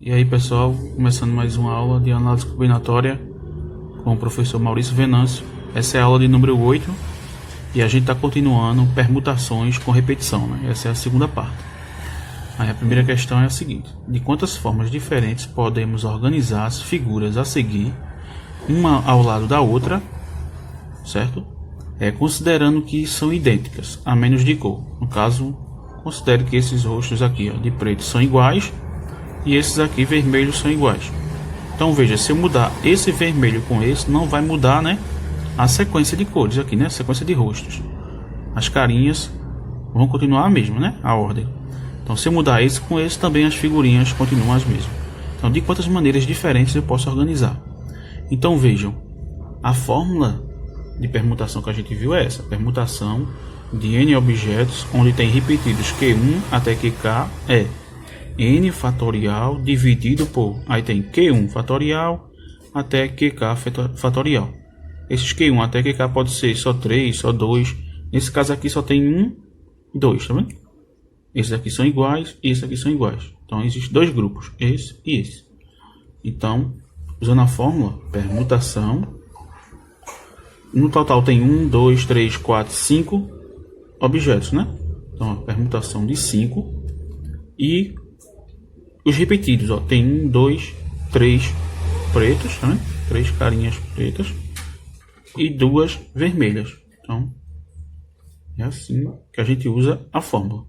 E aí pessoal, começando mais uma aula de análise combinatória com o professor Maurício Venâncio. Essa é a aula de número 8 e a gente está continuando permutações com repetição, né? Essa é a segunda parte. Aí a primeira questão é a seguinte: de quantas formas diferentes podemos organizar as figuras a seguir, uma ao lado da outra, certo? Considerando que são idênticas, a menos de cor. No caso, considere que esses rostos aqui, ó, de preto são iguais e esses aqui vermelhos são iguais. Então veja, se eu mudar esse vermelho com esse, não vai mudar, né, a sequência de cores aqui, né, a sequência de rostos. As carinhas vão continuar a mesma, né, a ordem. Então se eu mudar esse com esse, também as figurinhas continuam as mesmas. Então de quantas maneiras diferentes eu posso organizar? Então vejam, a fórmula de permutação que a gente viu é essa: permutação de n objetos onde tem repetidos Q1 até Qk é n fatorial dividido por, aí tem Q1 fatorial até Qk fatorial. Esses Q1 até Qk pode ser só 3, só 2. Nesse caso aqui só tem 1, 2, tá vendo? Esses aqui são iguais e esses aqui são iguais. Então existem dois grupos, esse e esse. Então, usando a fórmula permutação, no total tem 1, 2, 3, 4, 5 objetos, né? Então a permutação de 5 e os repetidos, ó, tem 1, 2, 3 pretos, tá vendo? 3 carinhas pretas e 2 vermelhas. Então é assim que a gente usa a fórmula.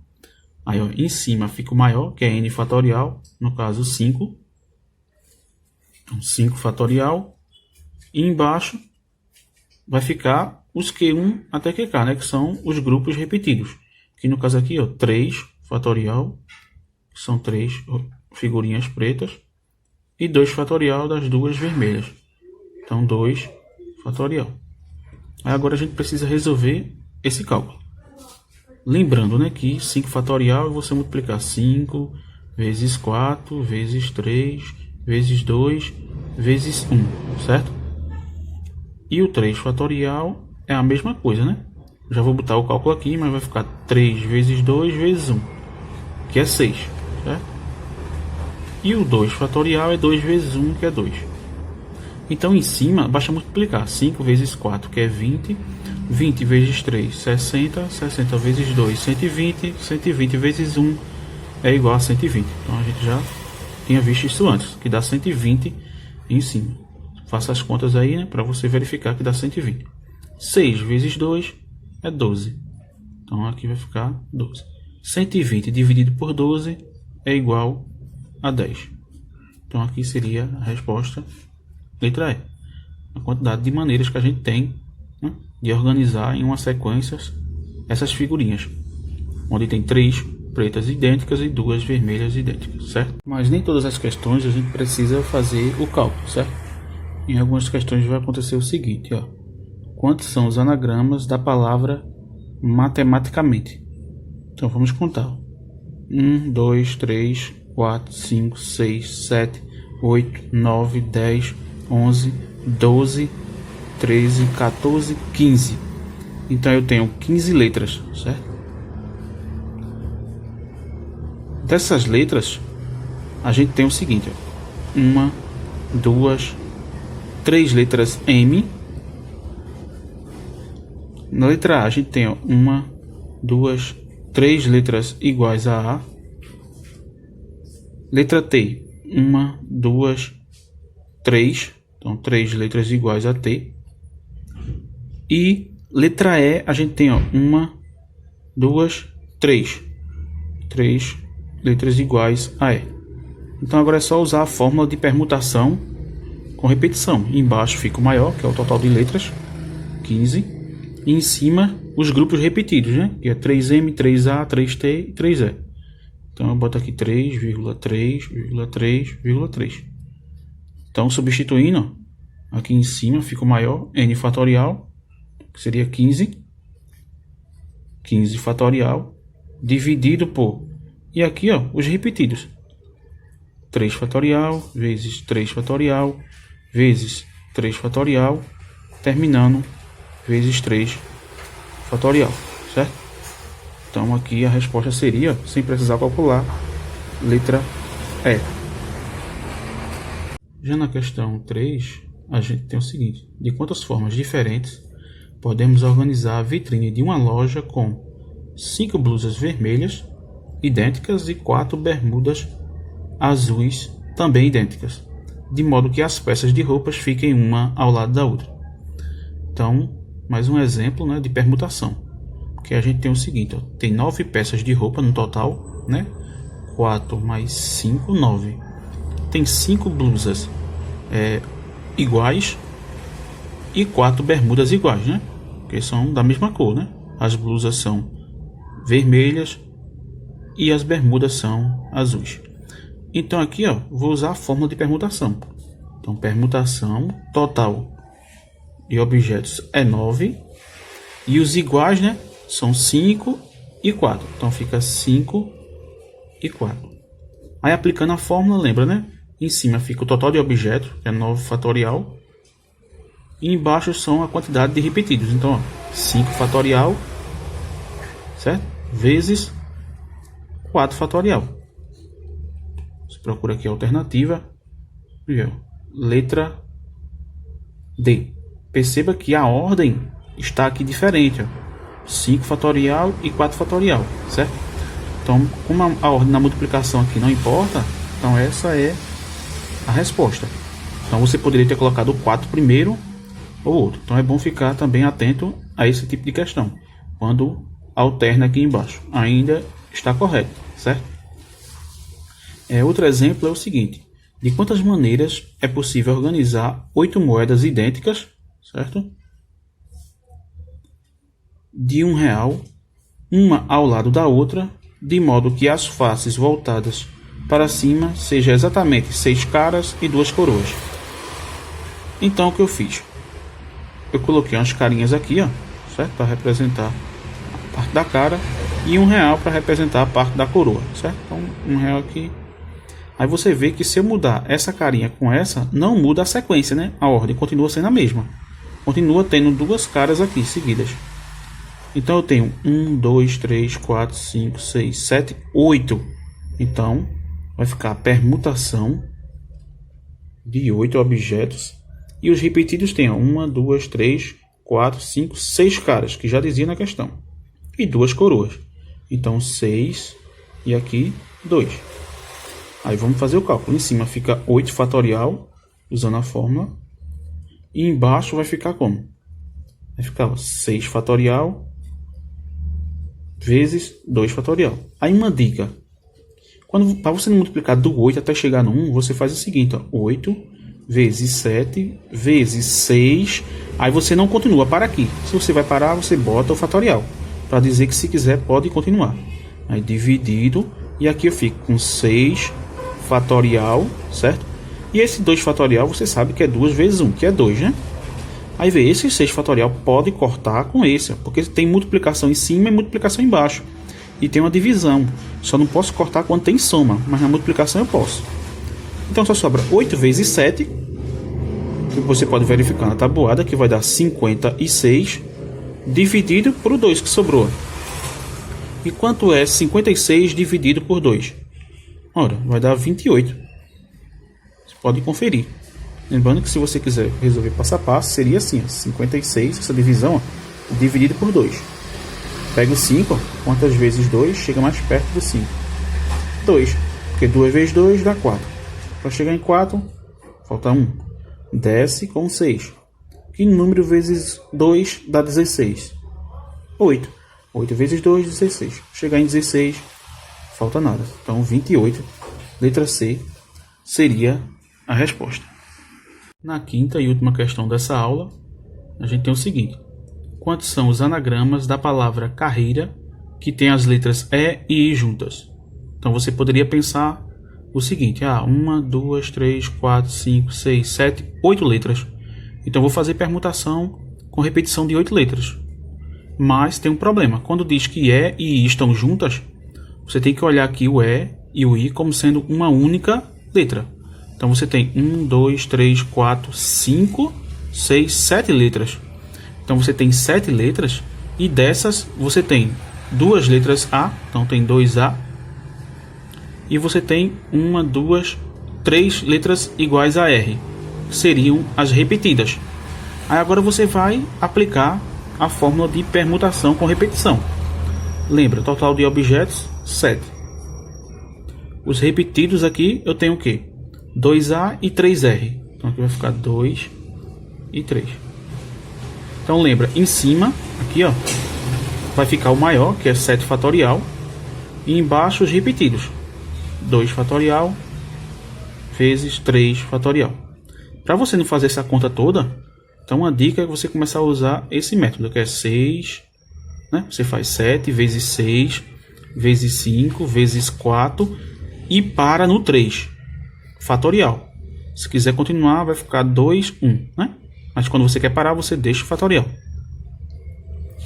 Aí, ó, em cima fica o maior, que é n fatorial, no caso 5. Então 5 fatorial. E embaixo vai ficar os Q1 até Qk, né, que são os grupos repetidos. Que no caso aqui, ó, 3 fatorial, que são 3 figurinhas pretas, e 2 fatorial das duas vermelhas. Então 2 fatorial. Aí agora a gente precisa resolver esse cálculo. Lembrando, né, que 5 fatorial você multiplicar 5 vezes 4 vezes 3 vezes 2 vezes 1, certo? E o 3 fatorial é a mesma coisa, né? Já vou botar o cálculo aqui, mas vai ficar 3 vezes 2 vezes 1, que é 6, certo? E o 2 fatorial é 2 vezes 1, que é 2. Então em cima basta multiplicar 5 vezes 4, que é 20, 20 vezes 3, 60, 60 vezes 2, 120, 120 vezes 1 é igual a 120. Então a gente já tinha visto isso antes, que dá 120 em cima. Faça as contas aí, né, para você verificar que dá 120. 6 vezes 2 é 12. Então aqui vai ficar 12. 120 dividido por 12 é igual a 10. Então aqui seria a resposta, letra E. A quantidade de maneiras que a gente tem, né, de organizar em uma sequência essas figurinhas, onde tem 3 pretas idênticas e 2 vermelhas idênticas, certo? Mas nem todas as questões a gente precisa fazer o cálculo, certo? Em algumas questões vai acontecer o seguinte, ó: quantos são os anagramas da palavra matematicamente? Então vamos contar: 1, 2, 3, 4, 5, 6, 7, 8, 9, 10, 11, 12, 13, 14, 15. Então eu tenho 15 letras, certo? Dessas letras a gente tem o seguinte, ó: 1, 2, 3 letras M. Na letra A a gente tem, ó, 1, 2, 3 letras iguais a A. Letra T, 1, 2, 3. Então 3 letras iguais a T. E letra E a gente tem, ó, 1, 2, 3. 3 letras iguais a E. Então agora é só usar a fórmula de permutação com repetição. Embaixo fica o maior, que é o total de letras, 15. E em cima os grupos repetidos, né? Que é 3M, 3A, 3T e 3E. Então eu boto aqui 3,3,3,3. Então substituindo, ó, aqui em cima fica o maior, n fatorial, que seria 15. 15 fatorial dividido por, e aqui, ó, os repetidos: 3 fatorial vezes 3 fatorial vezes 3 fatorial, terminando vezes 3 fatorial, certo? Então aqui a resposta seria, sem precisar calcular, letra E. Já na questão 3, a gente tem o seguinte: de quantas formas diferentes podemos organizar a vitrine de uma loja com 5 blusas vermelhas idênticas e 4 bermudas azuis também idênticas, de modo que as peças de roupas fiquem uma ao lado da outra. Então, mais um exemplo, né, de permutação. Porque a gente tem o seguinte, ó, tem 9 peças de roupa no total, né? 4 mais 5, 9. Tem 5 blusas iguais e 4 bermudas iguais, né? Que são da mesma cor, né? As blusas são vermelhas e as bermudas são azuis. Então aqui, ó, vou usar a fórmula de permutação. Então, permutação total de objetos é 9 e os iguais, né, são 5 e 4. Então fica 5 e 4. Aí aplicando a fórmula, lembra, né? Em cima fica o total de objetos, que é 9 fatorial. E embaixo são a quantidade de repetidos. Então, ó, 5 fatorial, certo? Vezes 4 fatorial. Você procura aqui a alternativa. E, ó, letra D. Perceba que a ordem está aqui diferente, ó. 5 fatorial e 4 fatorial, certo? Então, como a ordem na multiplicação aqui não importa, então essa é a resposta. Então você poderia ter colocado o 4 primeiro ou outro. Então é bom ficar também atento a esse tipo de questão. Quando alterna aqui embaixo, ainda está correto, certo? Outro exemplo é o seguinte: de quantas maneiras é possível organizar 8 moedas idênticas, certo? De R$1, uma ao lado da outra, de modo que as faces voltadas para cima seja exatamente 6 caras e 2 coroas. Então o que eu fiz? Eu coloquei umas carinhas aqui, ó, certo? Para representar a parte da cara e R$1 para representar a parte da coroa, certo? Então R$1 aqui. Aí você vê que se eu mudar essa carinha com essa, não muda a sequência, né? A ordem continua sendo a mesma. Continua tendo 2 caras aqui seguidas. Então eu tenho 1, 2, 3, 4, 5, 6, 7, 8. Então vai ficar a permutação de 8 objetos. E os repetidos tem 1, 2, 3, 4, 5, 6 caras, que já dizia na questão. E 2 coroas. Então 6 e aqui 2. Aí vamos fazer o cálculo. Em cima fica 8 fatorial, usando a fórmula. E embaixo vai ficar como? Vai ficar 6 fatorial vezes 2 fatorial. Aí uma dica. Para você não multiplicar do 8 até chegar no 1, você faz o seguinte, ó, 8 vezes 7 vezes 6. Aí você não continua, para aqui. Se você vai parar, você bota o fatorial, para dizer que se quiser pode continuar. Aí dividido, e aqui eu fico com 6 fatorial, certo? E esse 2 fatorial você sabe que é 2 vezes 1, que é 2, né? Aí vê, esse 6 fatorial pode cortar com esse, porque tem multiplicação em cima e multiplicação embaixo. E tem uma divisão. Só não posso cortar quando tem soma, mas na multiplicação eu posso. Então só sobra 8 vezes 7, que você pode verificar na tabuada, que vai dar 56, dividido por 2 que sobrou. E quanto é 56 dividido por 2? Ora, vai dar 28. Você pode conferir. Lembrando que se você quiser resolver passo a passo, seria assim, ó, 56, essa divisão, ó, dividido por 2. Pega o 5, ó, quantas vezes 2 chega mais perto do 5? 2, porque 2 vezes 2 dá 4. Para chegar em 4, falta 1. Desce com 6. Que número vezes 2 dá 16? 8. 8 vezes 2, 16. Chegar em 16, falta nada. Então 28, letra C, seria a resposta. Na quinta e última questão dessa aula, a gente tem o seguinte: quantos são os anagramas da palavra carreira que tem as letras E e I juntas? Então você poderia pensar o seguinte: 1, 2, 3, 4, 5, 6, 7, 8 letras. Então eu vou fazer permutação com repetição de 8 letras. Mas tem um problema: quando diz que E e I estão juntas, você tem que olhar aqui o E e o I como sendo uma única letra. Então você tem 1, 2, 3, 4, 5, 6, 7 letras. Então você tem 7 letras e dessas você tem 2 letras A, então tem 2A. E você tem 1, 2, 3 letras iguais a R, seriam as repetidas. Aí agora você vai aplicar a fórmula de permutação com repetição. Lembra, total de objetos 7. Os repetidos aqui eu tenho o que? 2A e 3R. Então aqui vai ficar 2 e 3. Então lembra, em cima, aqui ó, vai ficar o maior, que é 7 fatorial. E embaixo os repetidos. 2 fatorial vezes 3 fatorial. Para você não fazer essa conta toda, então uma dica é você começar a usar esse método, que é 6, né? Você faz 7 vezes 6 vezes 5 vezes 4 e para no 3 fatorial. Se quiser continuar, vai ficar 2, 1, né? Mas quando você quer parar, você deixa o fatorial.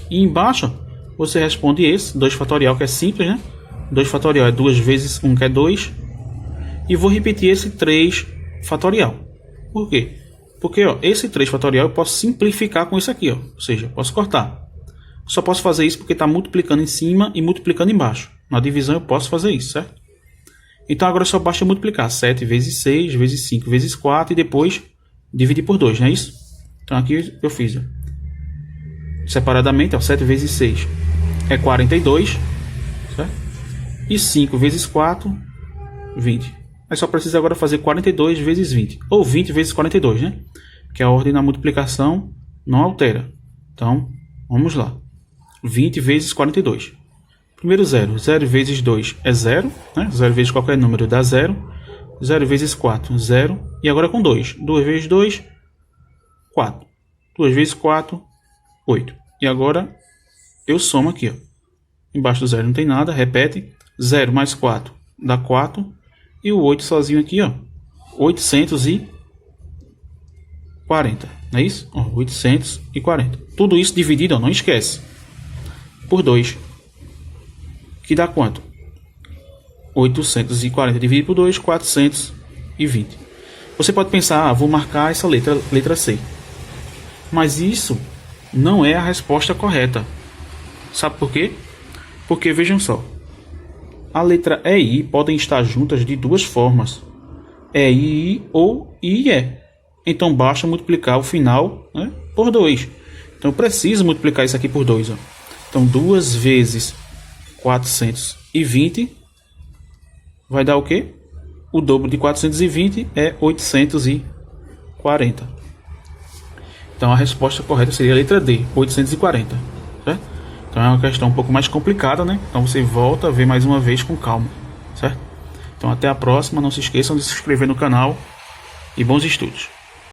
E embaixo, você responde esse, 2 fatorial, que é simples, né? 2 fatorial é 2 vezes 1, que é 2. E vou repetir esse 3 fatorial. Por quê? Porque ó, esse 3 fatorial eu posso simplificar com isso aqui, ó. Ou seja, eu posso cortar. Só posso fazer isso porque está multiplicando em cima e multiplicando embaixo. Na divisão eu posso fazer isso, certo? Então agora só basta multiplicar 7 vezes 6 vezes 5 vezes 4 e depois dividir por 2, não é isso? Então aqui eu fiz, ó, separadamente, ó, 7 vezes 6 é 42, certo? E 5 vezes 4, 20. Aí só precisa agora fazer 42 vezes 20. Ou 20 vezes 42, né? Que a ordem da multiplicação não altera. Então, vamos lá. 20 vezes 42. Primeiro 0. 0 vezes 2 é 0. Né? 0 vezes qualquer número dá 0. 0 vezes 4, 0. E agora com 2. 2 vezes 2, 4. 2 vezes 4, 8. E agora eu somo aqui, ó. Embaixo do 0 não tem nada, repete. 0 mais 4 dá 4. E o 8 sozinho aqui, ó, 840. Não é isso? Ó, 840. Tudo isso dividido, ó, não esquece, por 2. Que dá quanto? 840 dividido por 2, 420. Você pode pensar, ah, vou marcar essa letra C. Mas isso não é a resposta correta. Sabe por quê? Porque vejam só. A letra E e I podem estar juntas de duas formas. E e I ou I e E. Então basta multiplicar o final, né, por 2. Então eu preciso multiplicar isso aqui por 2. Ó. Então 2 vezes 420 vai dar o quê? O dobro de 420 é 840. Então a resposta correta seria a letra D, 840. Certo? Então é uma questão um pouco mais complicada, né? Então você volta a ver mais uma vez com calma, certo? Então até a próxima, não se esqueçam de se inscrever no canal e bons estudos.